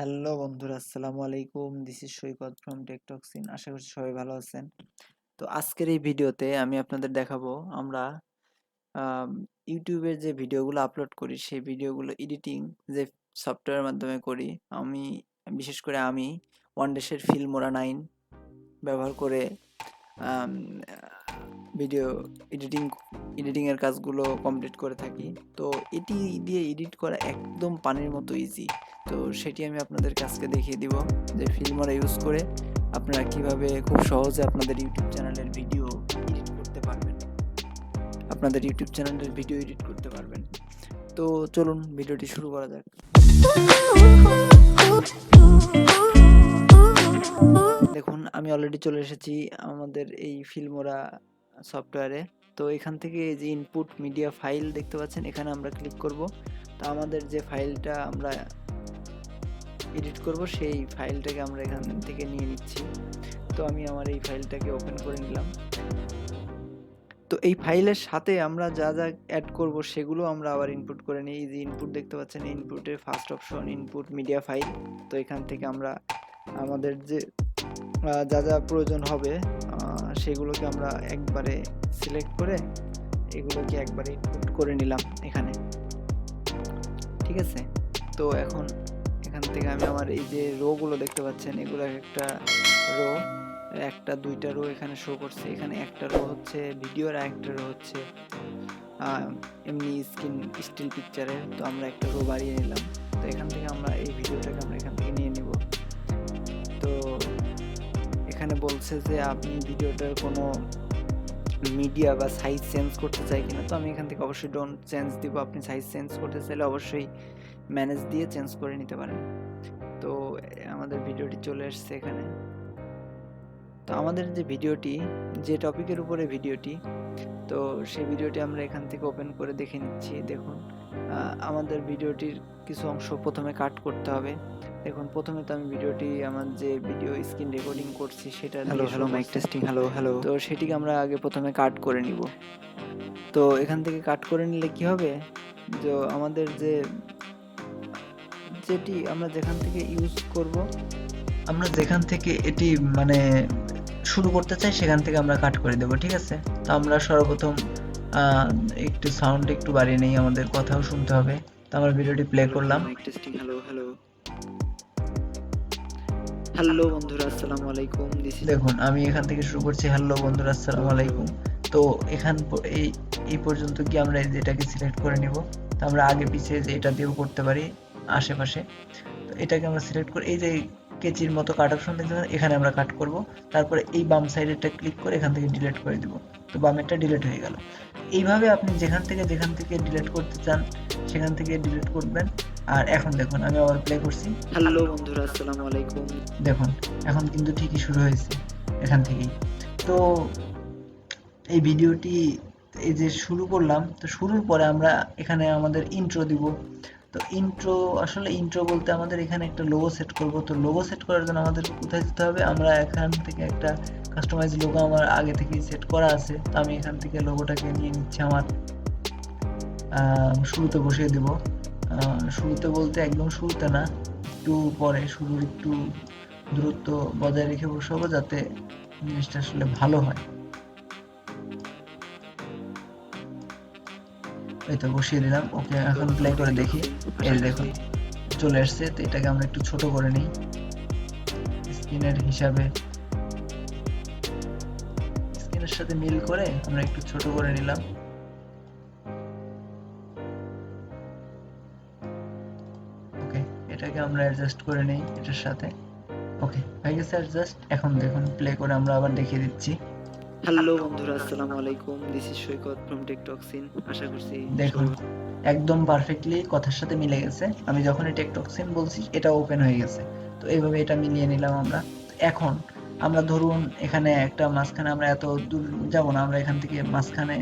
Hello বন্ধুরা, আসসালামু আলাইকুম। This is Saikat from Tech Toxin. আশা করছি সবাই ভালো আছেন। তো আজকের এই ভিডিওতে আমি আপনাদের দেখাবো আমরা আম ইউটিউবের যে ভিডিওগুলো আপলোড করি সেই ভিডিওগুলো এডিটিং যে সফটওয়্যারের মাধ্যমে করি। আমি বিশেষ করে আমি ওয়ানডেশের ফিল্মোরা 9 ব্যবহার করে আম ভিডিও এডিটিংয়ের কাজগুলো কমপ্লিট করে থাকি। তো এটি দিয়ে এডিট করা একদম পানির মতো ইজি। তো সেটি আমি আপনাদেরকে আজকে দেখিয়ে দিব যে ফিল্মোরা ইউজ করে আপনারা কিভাবে খুব সহজে আপনাদের ইউটিউব চ্যানেলের ভিডিও এডিট করতে পারবেন। তো চলুন ভিডিওটি শুরু করা যাক। দেখুন, আমি অলরেডি চলে এসেছি আমাদের এই ফিল্মোরা সফটওয়্যারে। তো এখান থেকে যে ইনপুট মিডিয়া ফাইল দেখতে পাচ্ছেন, এখানে আমরা ক্লিক করব। তো আমাদের যে ফাইলটা আমরা এডিট করব সেই ফাইলটাকে আমরা এখান থেকে নিয়ে নিচ্ছি। তো আমি আমার এই ফাইলটাকে ওপেন করে নিলাম। তো এই ফাইলের সাথে আমরা যা যা অ্যাড করব সেগুলো আমরা আবার ইনপুট করে নিই। এই যে ইনপুট দেখতে পাচ্ছেন, ইনপুটের first option input media file. তো এখান থেকে আমরা আমাদের যে যা যা প্রয়োজন হবে সেগুলোকে আমরা একবারে সিলেক্ট করে এগুলোকে একবারে ইনপুট করে নিলাম এখানে। ঠিক আছে। তো এখন এখান থেকে আমি আমার এই যে রোগুলো দেখতে পাচ্ছেন, এগুলো একটা রো, একটা দুইটা রো এখানে শো করছে। এখানে একটা রো হচ্ছে ভিডিওর, আর একটা রো হচ্ছে এমনি স্টিল পিকচারের। তো আমরা একটা রো বাড়িয়ে নিলাম। তো এখান থেকে আমরা এই ভিডিওটাকে আমরা এখান থেকে নিয়ে নিব। তো এখানে বলছে যে আপনি ভিডিওটার কোনো মিডিয়া বা সাইজ চেঞ্জ করতে চাই কিনা। তো আমি এখান থেকে অবশ্যই ডোন্ট চেঞ্জ দিব। আপনি সাইজ চেঞ্জ করতে চাইলে অবশ্যই ম্যানেজ দিয়ে চেঞ্জ করে নিতে পারেন। তো আমাদের ভিডিওটি চলে আসছে এখানে। তো আমাদের যে ভিডিওটি, যে টপিকের উপরে ভিডিওটি, তো সেই ভিডিওটি আমরা এখান থেকে ওপেন করে দেখে নিচ্ছি। দেখুন, আমাদের ভিডিওটির কিছু অংশ প্রথমে কাট করতে হবে। দেখুন, প্রথমে তো আমি ভিডিওটি আমার যে ভিডিও স্ক্রিন রেকর্ডিং করছি সেটা হ্যালো মাইক টেস্টিং হ্যালো। তো সেটিকে আমরা আগে প্রথমে কাট করে নিব। তো এখান থেকে কাট করে নিলে কি হবে, যে আমাদের যেটি আমরা যেখান থেকে ইউজ করব, আমরা যেখান থেকে এটি মানে শুরু করতে চাই সেখান থেকে আমরা কাট করে দেব। ঠিক আছে। তো আমরা সর্বপ্রথম একটু সাউন্ড একটু বাড়িয়ে নেই, আমাদের কথাও শুনতে হবে। তো আমরা ভিডিওটি প্লে করলাম। হ্যালো বন্ধুরা, আসসালামু আলাইকুম। দেখুন, আমি এখান থেকে শুরু করছি, হ্যালো বন্ধুরা আসসালামু আলাইকুম। তো এই পর্যন্ত কি আমরা যেটাকে সিলেক্ট করে নিব। তো আমরা আগে পিছিয়ে যে এটা দিয়েও করতে পারি, আশেপাশে। তো এটাকে আমরা সিলেক্ট করে এই যে কেচির মতো কাট অপশন দেখতে পাচ্ছেন, এখানে আমরা কাট করব। তারপরে এই বাম সাইডেরটা ক্লিক করে এখান থেকে ডিলিট করে দিব। তো বামেরটা ডিলিট হয়ে গেল। এইভাবে আপনি যেখান থেকে ডিলিট করতে চান সেখান থেকে ডিলিট করবেন। আর এখন দেখুন, আমি আবার প্লে করছি, হ্যালো বন্ধুরা আসসালামু আলাইকুম। দেখুন, এখন কিন্তু ঠিকই শুরু হয়েছে এখান থেকেই। তো এই ভিডিওটি এই যে শুরু করলাম, তো শুরুর পরে আমরা এখানে আমাদের ইন্ট্রো দিব। তো ইন্ট্রো বলতে আমাদের এখানে একটা লোগো সেট করব। তো লোগো সেট করার জন্য আমাদের কোথায় যেতে হবে, আমরা এখান থেকে একটা কাস্টমাইজ লোগো আমার আগে থেকেই সেট করা আছে। তো আমি এখান থেকে লোগোটাকে নিয়ে নিচ্ছি, আমার শুরুতে বসিয়ে দেব। শুরুতে বলতে একদম শুরুতে না, একটু পরে, শুরুর একটু দূরত্ব বজায় রেখে বসাবো যাতে জিনিসটা আসলে ভালো হয়। এই তো বসিয়ে দিলাম। ওকে, এখন প্লে করে দেখি। এই দেখুন চলে আসছে। তো এটাকে আমরা একটু ছোট করে নিই স্ক্রিনের হিসাবে, স্ক্রিনের সাথে মিল করে আমরা একটু ছোট করে নিলাম। ওকে, এটাকে আমরা অ্যাডজাস্ট করে নেই এটার সাথে। ওকে, হয়ে গেছে অ্যাডজাস্ট। এখন দেখুন, প্লে করে আমরা আবার দেখিয়ে দিচ্ছি। হ্যালো বন্ধুরা আসসালামু আলাইকুম, this is Saikat from Tech Toxin. আশা করছি দেখুন একদম পারফেক্টলি কথার সাথে মিলে গেছে। আমি যখনই টেক টক্সিন বলছি এটা ওপেন হয়ে গেছে। তো এইভাবে এটা মিলিয়ে নিলাম আমরা। এখন আমরা ধরুন এখানে একটা মাঝখানে, আমরা এত দূর যাব না, আমরা এখান থেকে মাঝখানে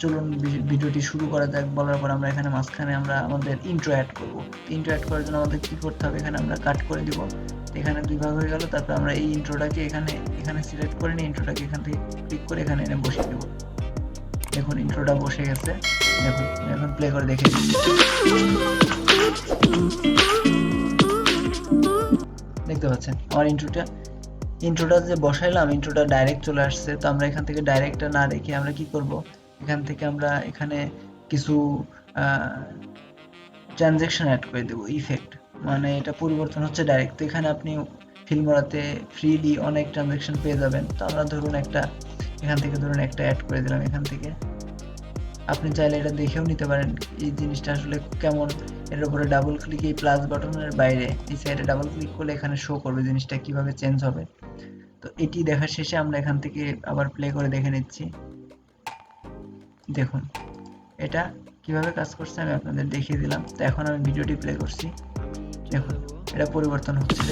চলুন ভিডিওটি শুরু করা যাক বলার পর আমরা এখানে মাঝখানে আমরা আমাদের ইন্ট্রো অ্যাড করব। ইন্ট্রো অ্যাড করার জন্য আমাদের কি করতে হবে, এখানে আমরা কাট করে দিব। এখানে দুই ভাগ হয়ে গেল। তারপর আমরা এই ইন্ট্রোটাকে এখানে সিলেক্ট করে নিই, ইন্ট্রোটাকে এখান থেকে ক্লিক করে এখানে এনে বসিয়ে দেব। দেখুন ইন্ট্রোটা বসে গেছে। দেখুন এখন প্লে করে দেখে দিচ্ছি। দেখতে পাচ্ছেন আমার ইন্ট্রোটা যে বসাইলাম, ইন্ট্রোটা ডাইরেক্ট চলে আসছে। তো আমরা এখান থেকে ডাইরেক্টটা না রেখে আমরা কি করব, এখান থেকে আমরা এখানে কিছু ট্রানজ্যাকশন অ্যাড করে দেবো, ইফেক্ট, মানে এটা পরিবর্তন হচ্ছে ডাইরেক্ট। তো এখানে আপনি ফিল্মোরাতে ফ্রিলি অনেক ট্রানজ্যাকশন পেয়ে যাবেন। তো আমরা ধরুন এখান থেকে একটা অ্যাড করে দিলাম। এখান থেকে আপনি চাইলে এটা দেখেও নিতে পারেন এই জিনিসটা আসলে কেমন। এর উপরে ডাবল ক্লিক, এই প্লাস বাটনের বাইরে এই সাইডে ডাবল ক্লিক করলে এখানে শো করবে জিনিসটা কিভাবে চেঞ্জ হবে। তো এটি দেখার শেষে আমরা এখান থেকে আবার প্লে করে দেখে নিচ্ছি। দেখুন এটা কিভাবে কাজ করছে আমি আপনাদের দেখিয়ে দিলাম। তো এখন আমি ভিডিওটি প্লে করছি, দেখুন এটা পরিবর্তন হচ্ছে,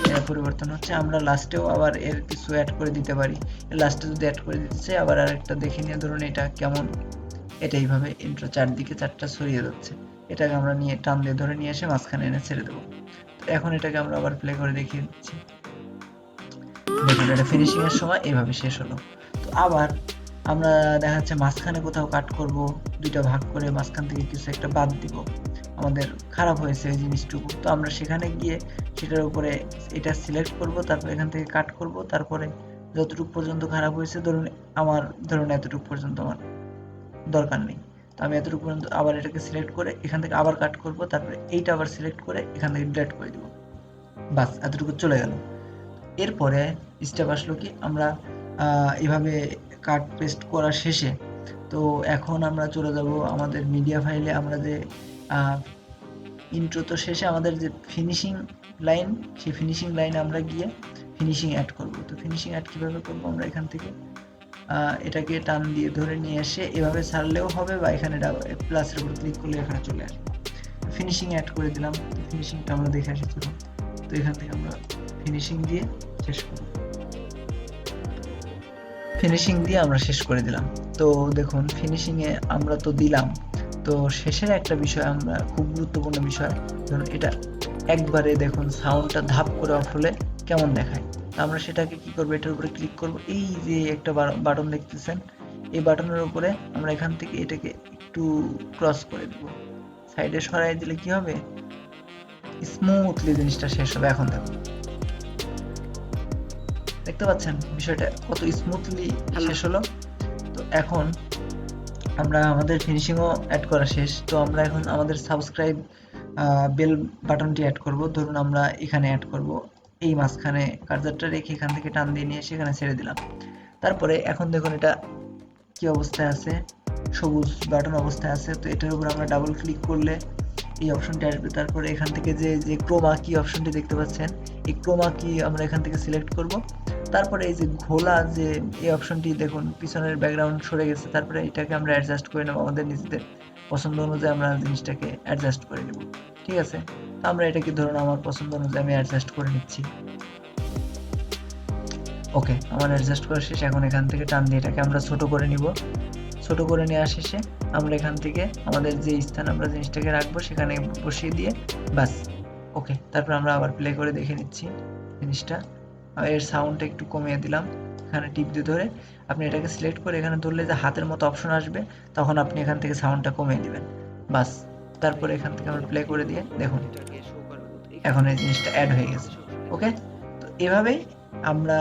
এটা পরিবর্তন হচ্ছে। আমরা লাস্টেও আবার এর কিছু অ্যাড করে দিতে পারি। লাস্টে যদি অ্যাড করে দিতে চাই আবার আরেকটা দেখে নিয়ে, ধরুন এটা কেমন, এটা এইভাবে ইন্ট্রো চারদিকে চারটা ছড়িয়ে যাচ্ছে। এটাকে আমরা নিয়ে টান দিয়ে ধরে নিয়ে এসে মাঝখানে এনে ছেড়ে দেবো। তো এখন এটাকে আমরা আবার প্লে করে দেখিয়ে দিচ্ছি। দেখুন এটা ফিনিশিং এর সময় এইভাবে শেষ হলো। তো আবার আমরা দেখা যাচ্ছে মাঝখানে কোথাও কাট করব, দুইটা ভাগ করে মাঝখান থেকে কিছু একটা বাদ দিব, আমাদের খারাপ হয়েছে এই জিনিসটুকু। তো আমরা সেখানে গিয়ে সেটার উপরে এটা সিলেক্ট করব, তারপর এখান থেকে কাট করব, তারপরে যতটুকু পর্যন্ত খারাপ হয়েছে, ধরুন এতটুকু পর্যন্ত আমার দরকার নেই। তো আমি এতটুকু পর্যন্ত আবার এটাকে সিলেক্ট করে এখান থেকে আবার কাট করব, তারপরে এইটা আবার সিলেক্ট করে এখান থেকে ডিলিট করে দিব। বাস এতটুকু চলে গেল। এরপরে স্টেপ আসলো কি, আমরা এভাবে কাট পেস্ট করা শেষে তো এখন আমরা চলে যাব আমাদের মিডিয়া ফাইলে। আমরা যে ইন্ট্রো তো শেষে আমাদের যে ফিনিশিং লাইন, সেই ফিনিশিং লাইনে আমরা গিয়ে ফিনিশিং অ্যাড করব। তো ফিনিশিং অ্যাড কীভাবে করবো, আমরা এখান থেকে এটাকে টান দিয়ে ধরে নিয়ে এসে এভাবে ছাড়লেও হবে, বা এখানে প্লাসের উপর ক্লিক করলে এখানে চলে আসবে। ফিনিশিং অ্যাড করে দিলাম, ফিনিশিংটা আমরা দেখে আসি। তো এখান থেকে আমরা ফিনিশিং দিয়ে শেষ করব, ফিনিশিং দিয়ে আমরা শেষ করে দিলাম। তো দেখুন ফিনিশিংয়ে আমরা তো দিলাম, তো শেষের একটা বিষয়, আমরা খুব গুরুত্বপূর্ণ বিষয়, ধরুন এটা একবারে দেখুন সাউন্ডটা ধাপ করে অফ হলে কেমন দেখায়। আমরা সেটাকে কি করব, এটার উপরে ক্লিক করব, এই যে একটা বাটন দেখতেছেন, এই বাটনের উপরে আমরা এখান থেকে এটাকে একটু ক্রস করে দেব, সাইডে সরাই দিলে কি হবে, স্মুথলি জিনিসটা শেষ হবে। এখন দেখতে পাচ্ছেন বিষয়টা কত স্মুথলি শেষ হলো। তো এখন আমরা আমাদের ফিনিশিংও অ্যাড করা শেষ। তো আমরা এখন আমাদের সাবস্ক্রাইব বেল বাটনটি অ্যাড করব। ধরুন আমরা এখানে অ্যাড করব, এই মাঝখানে কার্সারটা রেখে এখান থেকে টান দিয়ে নিয়ে সেখানে ছেড়ে দিলাম। তারপরে এখন দেখুন এটা কি অবস্থায় আছে, সবুজ বাটন অবস্থায় আছে। তো এটার উপর আমরা ডাবল ক্লিক করলে এই অপশনটি আসবে। তারপরে এখান থেকে যে ক্রোমা কি অপশনটি দেখতে পাচ্ছেন, এই ক্রোমা কি আমরা এখান থেকে সিলেক্ট করব। তারপরে এই যে ঘোলা যে এই অপশনটি দেখুন পিছনের ব্যাকগ্রাউন্ড সরে গেছে, তারপরে এটাকে আমরা অ্যাডজাস্ট করে নেব, আমাদের নিজেদের পছন্দ অনুযায়ী আমরা জিনিসটাকে অ্যাডজাস্ট করে নেব। ঠিক আছে, তো আমরা এটাকে ধরুন আমার পছন্দ অনুযায়ী আমি অ্যাডজাস্ট করে নিচ্ছি। ওকে, আমার অ্যাডজাস্ট করা শেষ। এখন এখান থেকে টান দিয়ে এটাকে আমরা ছোট করে নিব। ছোট করে নেওয়া শেষে আমরা এখান থেকে আমাদের যে স্থান আমরা জিনিসটাকে রাখবো সেখানে বসিয়ে দিয়ে বাস। ওকে, তারপর আমরা আবার প্লে করে দেখে নিচ্ছি জিনিসটা। এর সাউন্ডটা একটু কমিয়ে দিলাম, এখানে টিপ দিয়ে ধরে আপনি এটাকে সিলেক্ট করে এখানে ধরলে যে হাতের মতো অপশন আসবে, তখন আপনি এখান থেকে সাউন্ডটা কমিয়ে দিবেন, বাস। তারপরে এখান থেকে আমরা প্লে করে দিয়ে দেখুন এখন এই জিনিসটা অ্যাড হয়ে গেছে। ওকে, তো এভাবেই আমরা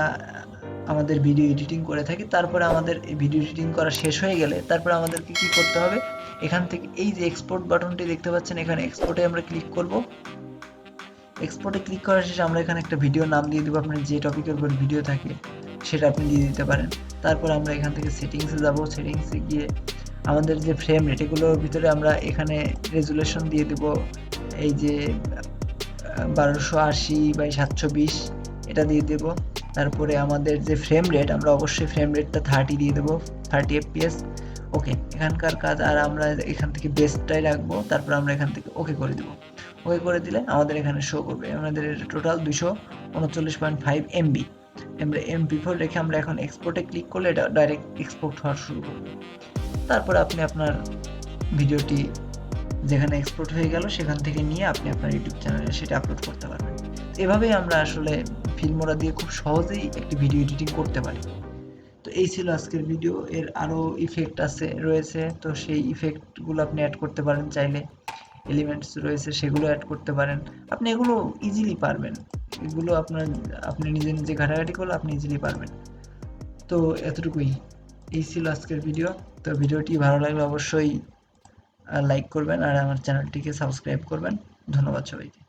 আমাদের ভিডিও এডিটিং করে থাকি। তারপরে আমাদের ভিডিও এডিটিং করা শেষ হয়ে গেলে তারপরে আমাদেরকে কি করতে হবে, এখান থেকে এই যে এক্সপোর্ট বাটনটি দেখতে পাচ্ছেন, এখানে এক্সপোর্টে আমরা ক্লিক করব। এক্সপোর্টে ক্লিক করার শেষে আমরা এখানে একটা ভিডিও নাম দিয়ে দেবো, আপনার যে টপিকের উপর ভিডিও থাকে সেটা আপনি দিয়ে দিতে পারেন। তারপর আমরা এখান থেকে সেটিংসে যাব, সেটিংসে গিয়ে আমাদের যে ফ্রেম রেট এগুলোর ভিতরে আমরা এখানে রেজুলেশন দিয়ে দেব, এই যে 1280x720 এটা দিয়ে দেব। তারপরে আমাদের যে ফ্রেম রেট, আমরা অবশ্যই ফ্রেম রেটটা 30 দিয়ে দেবো, 30 fps। ওকে, এখানকার কাজ। আর আমরা এখান থেকে বেস্টটাই রাখবো, তারপর আমরা এখান থেকে ওকে করে দেবো। ওকে করে দিলে আমাদের এখানে শো করবে আমাদের টোটাল 239.5 MB। আমরা MP4 রেখে আমরা এখন এক্সপোর্টে ক্লিক করলে এটা ডাইরেক্ট এক্সপোর্ট হওয়া শুরু করবে। তারপরে আপনি আপনার ভিডিওটি যেখানে এক্সপোর্ট হয়ে গেল সেখান থেকে নিয়ে আপনি আপনার ইউটিউব চ্যানেলে সেটা আপলোড করতে পারবেন। এভাবেই আমরা আসলে ফিল্মোরা দিয়ে খুব সহজেই একটি ভিডিও এডিটিং করতে পারি। তো এই ছিল আজকের ভিডিও। এর আরও ইফেক্ট রয়েছে, তো সেই ইফেক্টগুলো আপনি অ্যাড করতে পারেন চাইলে, এলিমেন্টস রয়েছে সেগুলো অ্যাড করতে পারেন। আপনি এগুলো ইজিলি পারবেন, এগুলো আপনি নিজে নিজে ঘাটাঘাটি করলে আপনি ইজিলি পারবেন। তো এতটুকুই, এই ছিল আজকের ভিডিও। তো ভিডিওটি ভালো লাগলে অবশ্যই লাইক করবেন আর আমার চ্যানেলটিকে সাবস্ক্রাইব করবেন। ধন্যবাদ সবাইকে।